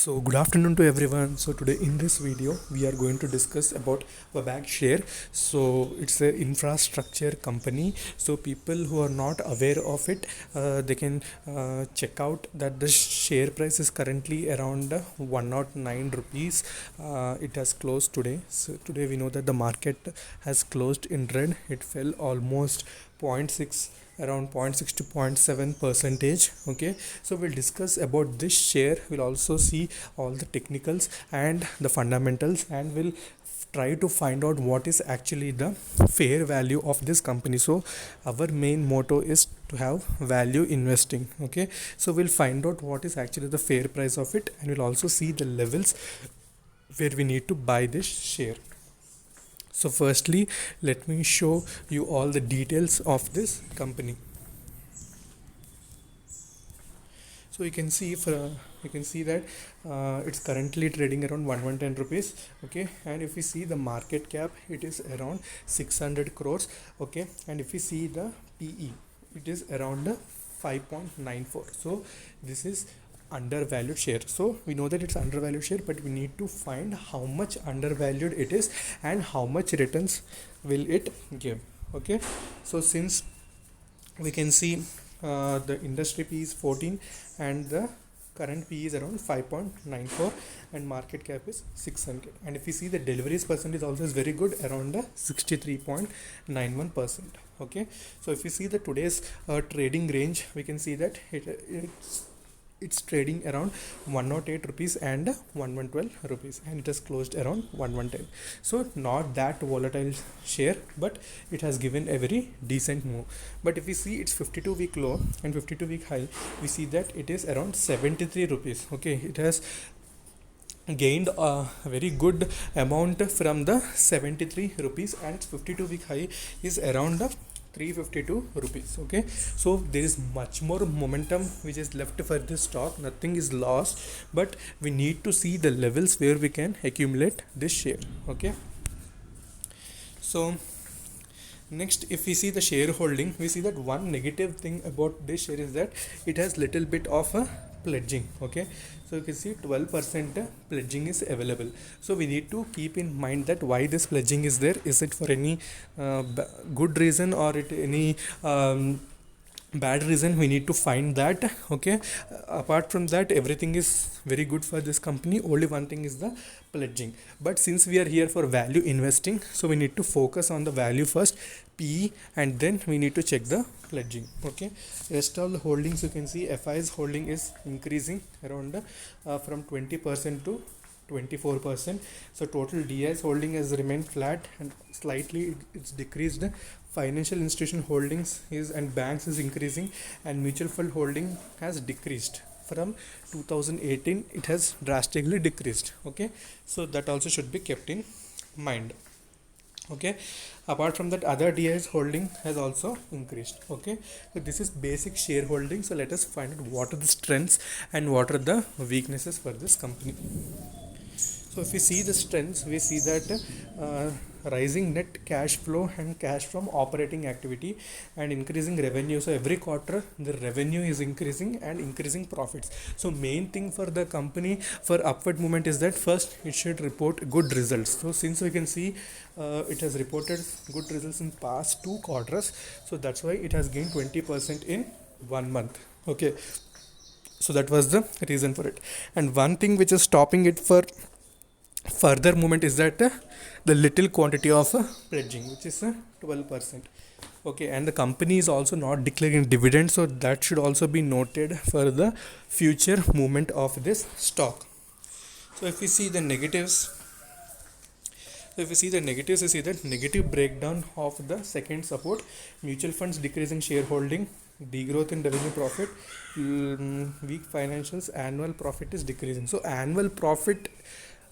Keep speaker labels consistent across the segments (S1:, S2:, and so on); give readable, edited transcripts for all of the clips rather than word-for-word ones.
S1: So good afternoon to everyone. So today in this video we are going to discuss about Wabag Share. So it's an infrastructure company. So people who are not aware of it, they can check out that the share price is currently around 109 rupees. It has closed today. So today we know that the market has closed in red. It fell almost zero point 0.6, around 0.6 to 0.7 percentage. Okay, so we'll discuss about this share. We'll also see all the technicals and the fundamentals, and we'll try to find out what is actually the fair value of this company. So our main motto is to have value investing. Okay, so we'll find out what is actually the fair price of it, and we'll also see the levels where we need to buy this share. So firstly, let me show you all the details of this company. So you can see that it's currently trading around 1110 rupees. Okay, and if we see the market cap, it is around 600 crores. Okay, and if we see the PE, it is around 5.94. So this is undervalued share. So we know that it's undervalued share, but we need to find how much undervalued it is and how much returns will it give. Okay, so since we can see the industry P is 14 and the current P is around 5.94 and market cap is 600, and if you see the deliveries percentage also is very good, around 63.91%. Okay, so if you see the today's trading range, we can see that it's trading around 108 rupees and 1112 rupees, and it has closed around 1110. So not that volatile share, but it has given a very decent move. But if we see its 52-week low and 52-week high, we see that it is around 73 rupees. Okay, it has gained a very good amount from the 73 rupees, and its 52-week high is around 352 rupees. Okay, so there is much more momentum which is left for this stock. Nothing is lost, but we need to see the levels where we can accumulate this share. Okay, so next, if we see the shareholding, we see that one negative thing about this share is that it has little bit of a pledging. Okay, so you can see 12% pledging is available. So we need to keep in mind that why this pledging is there. Is it for any good reason, or it any bad reason? We need to find that. Okay, apart from that, everything is very good for this company. Only one thing is the pledging. But since we are here for value investing, so we need to focus on the value first, PE, and then we need to check the pledging. Okay, rest of the holdings, you can see FI's holding is increasing around from 20% to 24%. So total DI's holding has remained flat and slightly it's decreased. Financial institution holdings is and banks is increasing, and mutual fund holding has decreased. From 2018 it has drastically decreased. Okay, so that also should be kept in mind. Okay, apart from that, other DI's holding has also increased. Okay, so this is basic shareholding. So let us find out what are the strengths and what are the weaknesses for this company. So if we see the strengths, we see that rising net cash flow and cash from operating activity and increasing revenue. So every quarter the revenue is increasing and increasing profits. So main thing for the company for upward movement is that first it should report good results. So since we can see it has reported good results in past 2 quarters, so that's why it has gained 20% in 1 month. Okay, so that was the reason for it. And one thing which is stopping it for further movement is that the little quantity of pledging, which is 12%. Okay, and the company is also not declaring dividend, so that should also be noted for the future movement of this stock. So if we see the negatives, you see that negative breakdown of the second support: mutual funds decreasing shareholding, degrowth in revenue profit, weak financials, annual profit is decreasing. So annual profit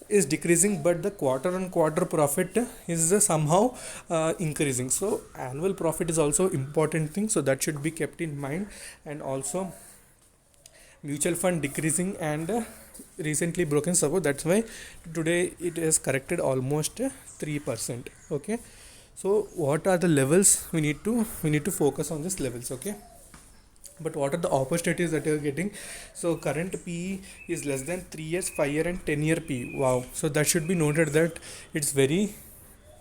S1: is decreasing, but the quarter on quarter profit is somehow increasing. So annual profit is also important thing, so that should be kept in mind. And also mutual fund decreasing and recently broken support, that's why today it is corrected almost 3%. Okay, so what are the levels we need to focus on these levels. Okay, But what are the opportunities that you're getting? So current PE is less than 3 years, 5 year and 10 year PE. Wow. So that should be noted that it's very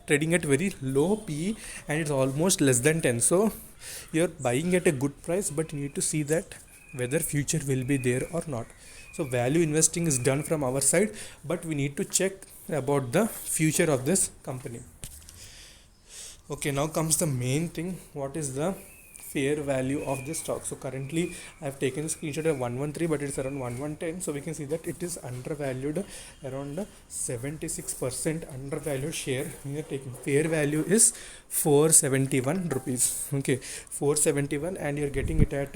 S1: trading at very low PE and it's almost less than 10. So you're buying at a good price, but you need to see that whether future will be there or not. So value investing is done from our side, but we need to check about the future of this company. Okay, now comes the main thing. What is the fair value of this stock? So currently I have taken a screenshot of 113, but it's around 1110. So we can see that it is undervalued, around 76% undervalued share. We are taking fair value is 471 rupees. Okay, 471, and you're getting it at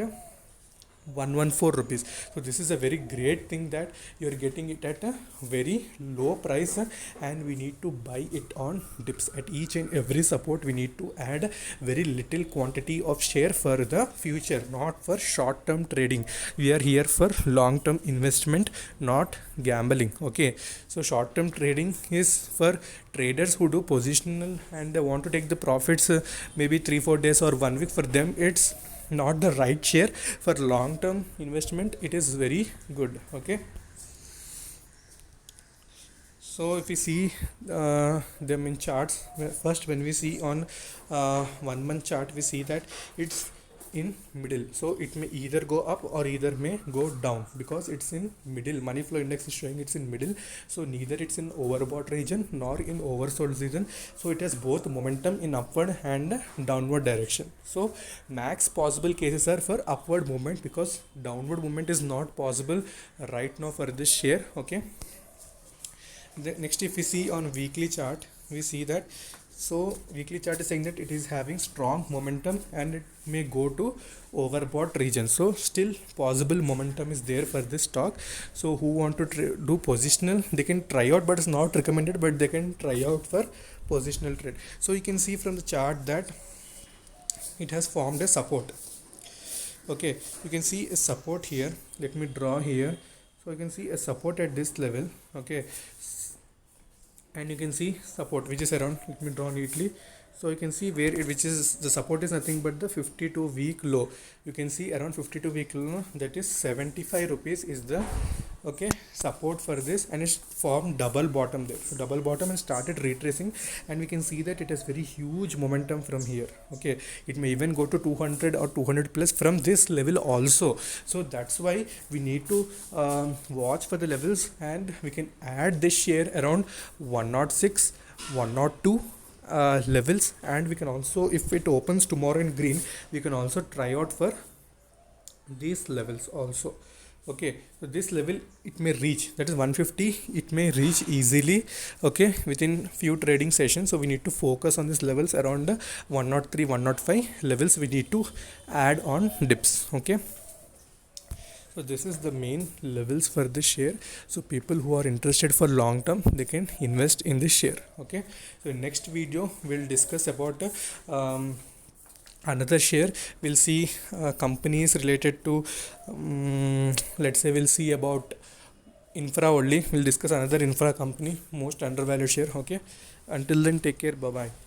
S1: 114 rupees. So this is a very great thing that you're getting it at a very low price, and we need to buy it on dips. At each and every support we need to add very little quantity of share for the future, not for short term trading. We are here for long term investment, not gambling. Okay, so short term trading is for traders who do positional and they want to take the profits maybe 3-4 days or 1 week. For them it's not the right share. For long term investment it is very good. Okay, so if we see them in charts, first when we see on 1 month chart, we see that it's in middle. So it may either go up or either may go down because it's in middle. Money flow index is showing it's in middle, so neither it's in overbought region nor in oversold region. So it has both momentum in upward and downward direction. So max possible cases are for upward movement, because downward movement is not possible right now for this share. Okay, next if we see on weekly chart, we see that, so weekly chart is saying that it is having strong momentum and it may go to overbought region. So still possible momentum is there for this stock. So who want to do positional, they can try out, but it's not recommended, but they can try out for positional trade. So you can see from the chart that it has formed a support. Okay, you can see a support here. Let me draw here. So you can see a support at this level. Okay, and you can see support which is around, let me draw neatly. So you can see where it, which is the support is nothing but the 52 week low. You can see around 52 week low, that is 75 rupees is the okay support for this, and it's formed double bottom there. So double bottom and started retracing, and we can see that it has very huge momentum from here. Okay, it may even go to 200 or 200 plus from this level also. So that's why we need to watch for the levels, and we can add this share around 106, 102 levels. And we can also, if it opens tomorrow in green, we can also try out for these levels also. Okay, so this level it may reach, that is 150, it may reach easily, okay, within few trading sessions. So we need to focus on these levels around the 103, 105 levels we need to add on dips. Okay, so this is the main levels for this share. So people who are interested for long term, they can invest in this share. Okay, so in next video we'll discuss about another share. We'll see companies related to let's say we'll see about infra only. We'll discuss another infra company, most undervalued share. Okay, until then, take care. Bye bye.